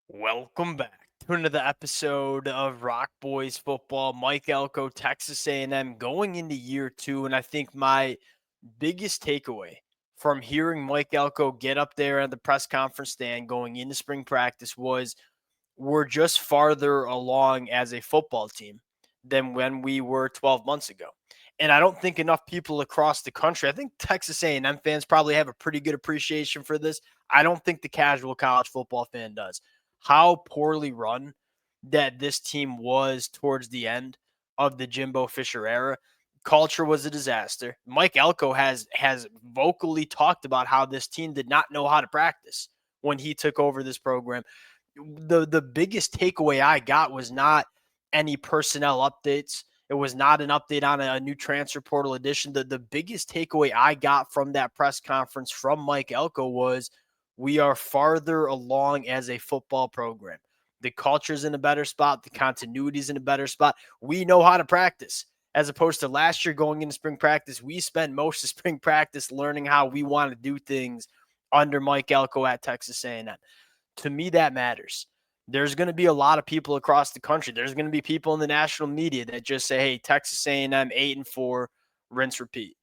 Welcome back to another episode of Rock Boys Football. Mike Elko, Texas A&M, going into year two, and I think my biggest takeaway from hearing Mike Elko get up there at the press conference stand going into spring practice was we're just farther along as a football team than when we were 12 months ago. And I don't think enough people across the country, I think Texas A&M fans probably have a pretty good appreciation for this. I don't think the casual college football fan does. How poorly run that this team was towards the end of the Jimbo Fisher era. Culture was a disaster. Mike Elko has vocally talked about how this team did not know how to practice when he took over this program. The biggest takeaway I got was not any personnel updates. It was not an update on a new transfer portal edition. The biggest takeaway I got from that press conference from Mike Elko was we are farther along as a football program. The culture's in a better spot. The continuity's in a better spot. We know how to practice. As opposed to last year going into spring practice, we spent most of spring practice learning how we want to do things under Mike Elko at Texas A&M. To me, that matters. There's going to be a lot of people across the country. There's going to be people in the national media that just say, "Hey, Texas A&M 8-4, rinse repeat."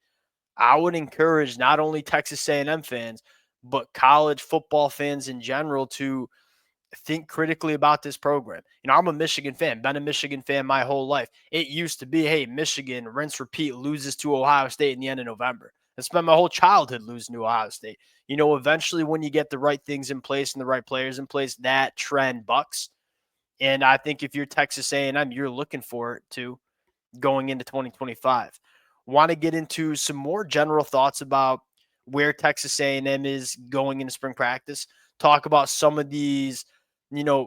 I would encourage not only Texas A&M fans, but college football fans in general to think critically about this program. I'm a Michigan fan, been a Michigan fan my whole life. It used to be, hey, Michigan, rinse, repeat, loses to Ohio State in the end of November. I spent my whole childhood losing to Ohio State. Eventually when you get the right things in place and the right players in place, that trend bucks. And I think if you're Texas A&M, you're looking for it too going into 2025. Want to get into some more general thoughts about where Texas A&M is going into spring practice. Talk about some of these,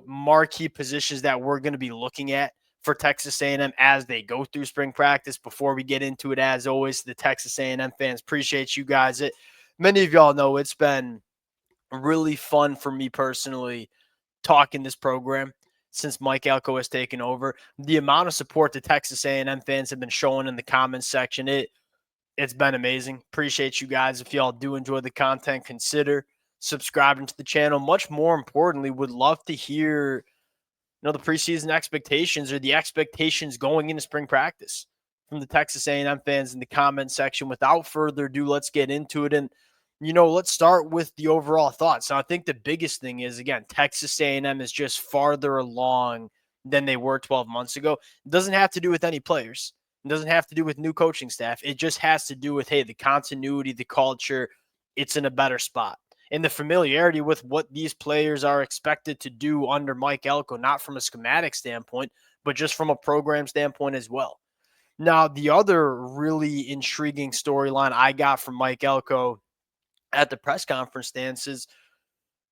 marquee positions that we're going to be looking at for Texas A&M as they go through spring practice. Before we get into it, as always, the Texas A&M fans, appreciate you guys. Many of y'all know it's been really fun for me personally talking this program since Mike Elko has taken over. The amount of support the Texas A&M fans have been showing in the comments section, it's been amazing. Appreciate you guys. If y'all do enjoy the content, consider subscribing to the channel. Much more importantly, would love to hear the preseason expectations or the expectations going into spring practice from the Texas A&M fans in the comment section. Without further ado, let's get into it. And let's start with the overall thoughts. So I think the biggest thing is, again, Texas A&M is just farther along than they were 12 months ago. It doesn't have to do with any players. It doesn't have to do with new coaching staff. It just has to do with, hey, the continuity, the culture, it's in a better spot. And the familiarity with what these players are expected to do under Mike Elko, not from a schematic standpoint, but just from a program standpoint as well. Now, the other really intriguing storyline I got from Mike Elko at the press conference stance is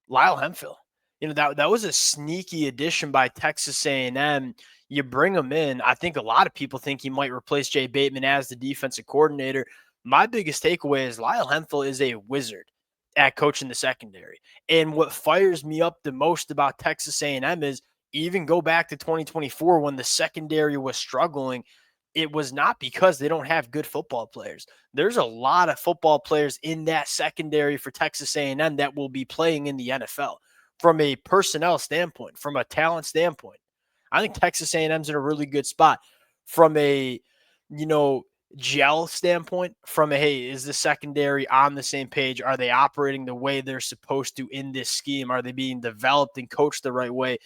Lyle Hemphill. That was a sneaky addition by Texas A&M. You bring him in. I think a lot of people think he might replace Jay Bateman as the defensive coordinator. My biggest takeaway is Lyle Hemphill is a wizard at coaching the secondary. And what fires me up the most about Texas A&M is even go back to 2024 when the secondary was struggling. It was not because they don't have good football players. There's a lot of football players in that secondary for Texas A&M that will be playing in the NFL. From a personnel standpoint, from a talent standpoint, I think Texas A&M's in a really good spot. From a, gel standpoint, from a, hey, is the secondary on the same page? Are they operating the way they're supposed to in this scheme? Are they being developed and coached the right way?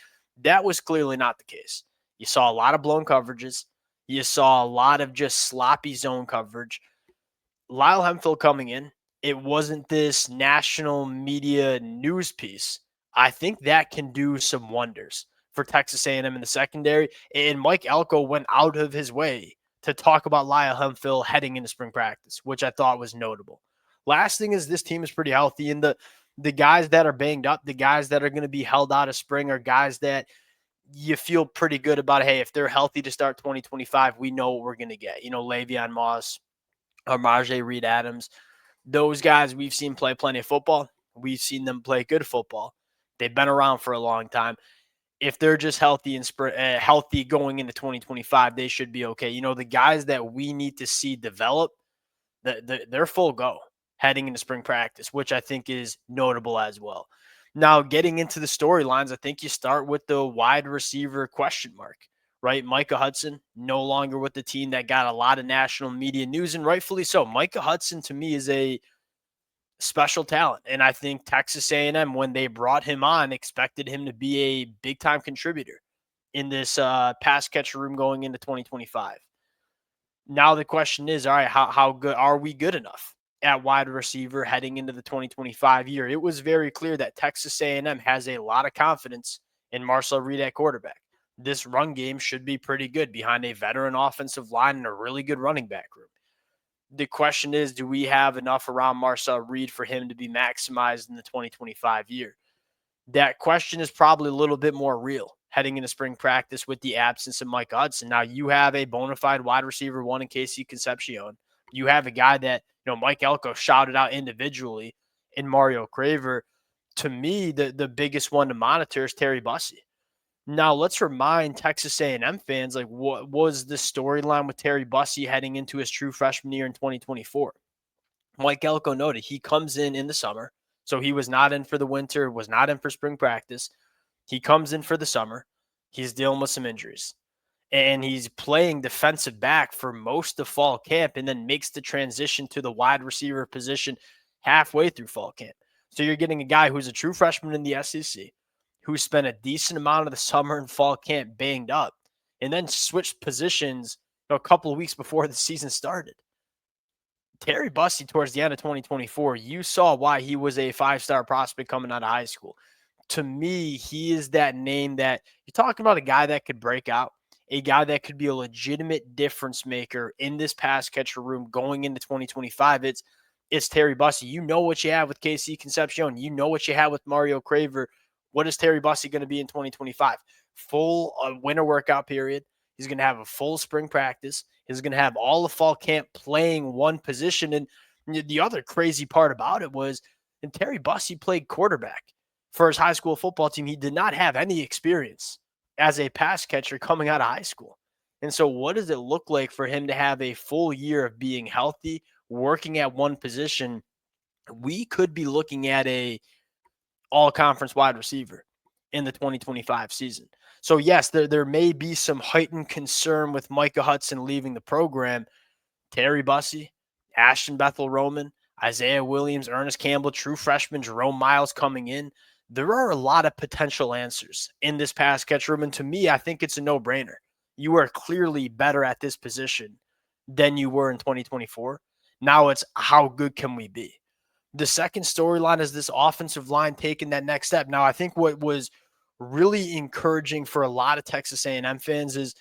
That was clearly not the case. You saw a lot of blown coverages. You saw a lot of just sloppy zone coverage. Lyle Hemphill coming in, it wasn't this national media news piece. I think that can do some wonders for Texas A&M in the secondary. And Mike Elko went out of his way to talk about Lyle Hemphill heading into spring practice, which I thought was notable. Last thing is this team is pretty healthy, and the guys that are banged up, the guys that are going to be held out of spring are guys that you feel pretty good about. Hey, if they're healthy to start 2025, we know what we're going to get. Le'Veon Moss, Marjay Reed-Adams, those guys we've seen play plenty of football. We've seen them play good football. They've been around for a long time. If they're just healthy and healthy going into 2025, they should be okay. The guys that we need to see develop, they're full go heading into spring practice, which I think is notable as well. Now, getting into the storylines, I think you start with the wide receiver question mark, right? Micah Hudson, no longer with the team that got a lot of national media news, and rightfully so. Micah Hudson, to me, is a special talent, and I think Texas A&M, when they brought him on, expected him to be a big-time contributor in this pass catcher room going into 2025. Now the question is, all right, how good are we good enough at wide receiver heading into the 2025 year? It was very clear that Texas A&M has a lot of confidence in Marcel Reed at quarterback. This run game should be pretty good behind a veteran offensive line and a really good running back group. The question is, do we have enough around Marcel Reed for him to be maximized in the 2025 year? That question is probably a little bit more real heading into spring practice with the absence of Mike Hudson. Now, you have a bona fide wide receiver one in Casey Concepcion. You have a guy that, Mike Elko shouted out individually in Mario Craver. To me, the biggest one to monitor is Terry Bussey. Now, let's remind Texas A&M fans, like, what was the storyline with Terry Bussey heading into his true freshman year in 2024? Mike Elko noted he comes in the summer, so he was not in for the winter, was not in for spring practice. He comes in for the summer. He's dealing with some injuries, and he's playing defensive back for most of fall camp, and then makes the transition to the wide receiver position halfway through fall camp. So you're getting a guy who's a true freshman in the SEC, who spent a decent amount of the summer and fall camp banged up, and then switched positions a couple of weeks before the season started. Terry Bussey, towards the end of 2024, you saw why he was a five-star prospect coming out of high school. To me, he is that name that you're talking about, a guy that could break out, a guy that could be a legitimate difference maker in this pass catcher room going into 2025. It's Terry Bussey. You know what you have with KC Concepcion. You know what you have with Mario Craver. What is Terry Bussey going to be in 2025? Full winter workout period. He's going to have a full spring practice. He's going to have all the fall camp playing one position. And the other crazy part about it was, and Terry Bussey played quarterback for his high school football team. He did not have any experience as a pass catcher coming out of high school. And so what does it look like for him to have a full year of being healthy, working at one position? We could be looking at a all-conference wide receiver in the 2025 season. So, yes, there may be some heightened concern with Micah Hudson leaving the program. Terry Bussey, Ashton Bethel-Roman, Isaiah Williams, Ernest Campbell, true freshman Jerome Miles coming in. There are a lot of potential answers in this pass catch room, and to me, I think it's a no-brainer. You are clearly better at this position than you were in 2024. Now it's how good can we be? The second storyline is this offensive line taking that next step. Now, I think what was really encouraging for a lot of Texas A&M fans is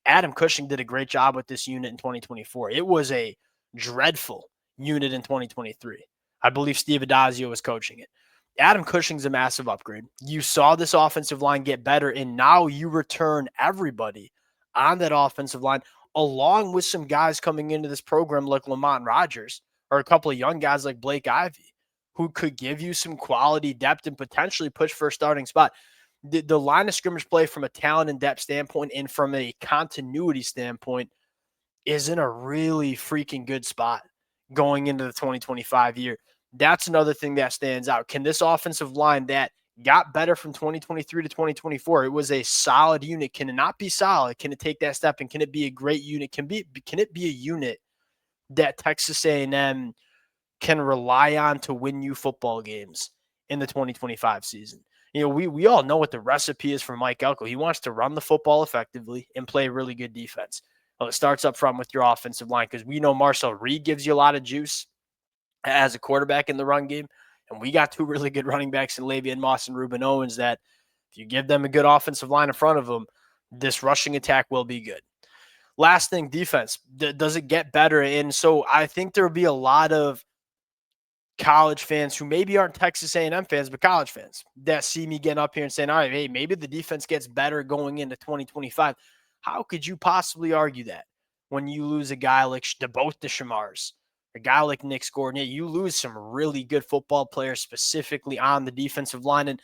Adam Cushing did a great job with this unit in 2024. It was a dreadful unit in 2023. I believe Steve Adazio was coaching it. Adam Cushing's a massive upgrade. You saw this offensive line get better, and now you return everybody on that offensive line, along with some guys coming into this program like Lamont Rogers, or a couple of young guys like Blake Ivy, who could give you some quality depth and potentially push for a starting spot. The line of scrimmage play from a talent and depth standpoint and from a continuity standpoint is in a really freaking good spot going into the 2025 year. That's another thing that stands out. Can this offensive line that got better from 2023 to 2024, it was a solid unit. Can it not be solid? Can it take that step? And can it be a great unit? Can it be a unit that Texas A&M can rely on to win you football games in the 2025 season? We all know what the recipe is for Mike Elko. He wants to run the football effectively and play really good defense. Well, it starts up front with your offensive line, because we know Marcel Reed gives you a lot of juice as a quarterback in the run game. And we got two really good running backs in Le'Veon Moss and Ruben Owens that if you give them a good offensive line in front of them, this rushing attack will be good. Last thing, defense. Does it get better? And so I think there will be a lot of college fans who maybe aren't Texas A&M fans, but college fans that see me getting up here and saying, all right, hey, maybe the defense gets better going into 2025. How could you possibly argue that when you lose a guy like both the Shamars, a guy like Nick Gordon? You lose some really good football players specifically on the defensive line. And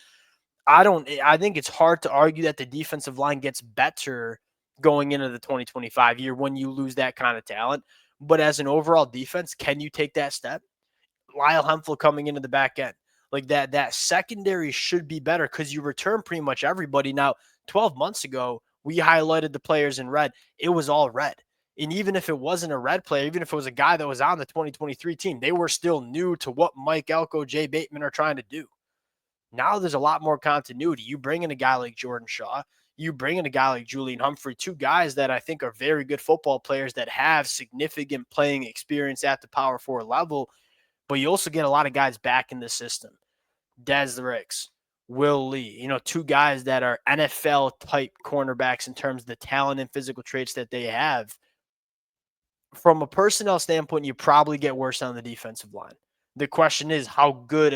I think it's hard to argue that the defensive line gets better going into the 2025 year when you lose that kind of talent. But as an overall defense, can you take that step? Lyle Hemphill coming into the back end. Like that secondary should be better because you return pretty much everybody. Now, 12 months ago, we highlighted the players in red. It was all red. And even if it wasn't a red player, even if it was a guy that was on the 2023 team, they were still new to what Mike Elko, Jay Bateman are trying to do. Now there's a lot more continuity. You bring in a guy like Jordan Shaw, you bring in a guy like Julian Humphrey, two guys that I think are very good football players that have significant playing experience at the power four level, but you also get a lot of guys back in the system. Des Ricks, Will Lee, two guys that are NFL type cornerbacks in terms of the talent and physical traits that they have. From a personnel standpoint, you probably get worse on the defensive line. The question is how good,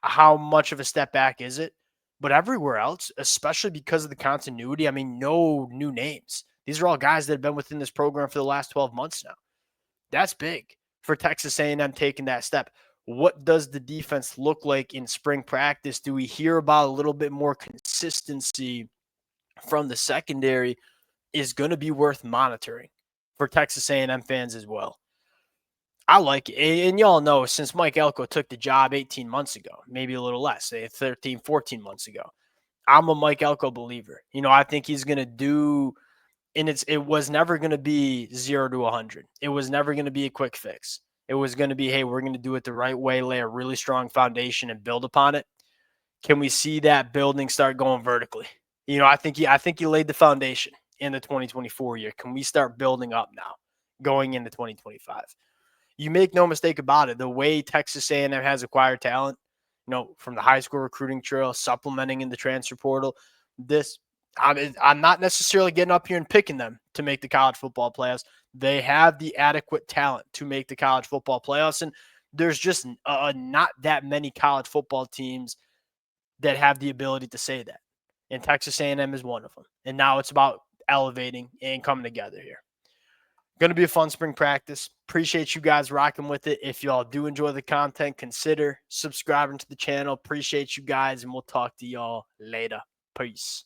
how much of a step back is it? But everywhere else, especially because of the continuity, I mean, no new names. These are all guys that have been within this program for the last 12 months now. That's big for Texas A&M taking that step. What does the defense look like in spring practice? Do we hear about a little bit more consistency from the secondary? Is going to be worth monitoring for Texas A&M fans as well. I like it. And y'all know since Mike Elko took the job 18 months ago, maybe a little less, say 13, 14 months ago, I'm a Mike Elko believer. I think he's going to do, and it was never going to be 0 to 100. It was never going to be a quick fix. It was going to be, hey, we're going to do it the right way, lay a really strong foundation and build upon it. Can we see that building start going vertically? I think he laid the foundation in the 2024 year. Can we start building up now going into 2025? You make no mistake about it. The way Texas A&M has acquired talent, from the high school recruiting trail, supplementing in the transfer portal, I'm not necessarily getting up here and picking them to make the college football playoffs. They have the adequate talent to make the college football playoffs, and there's just not that many college football teams that have the ability to say that. And Texas A&M is one of them. And now it's about elevating and coming together here. Going to be a fun spring practice. Appreciate you guys rocking with it. If y'all do enjoy the content, consider subscribing to the channel. Appreciate you guys, and we'll talk to y'all later. Peace.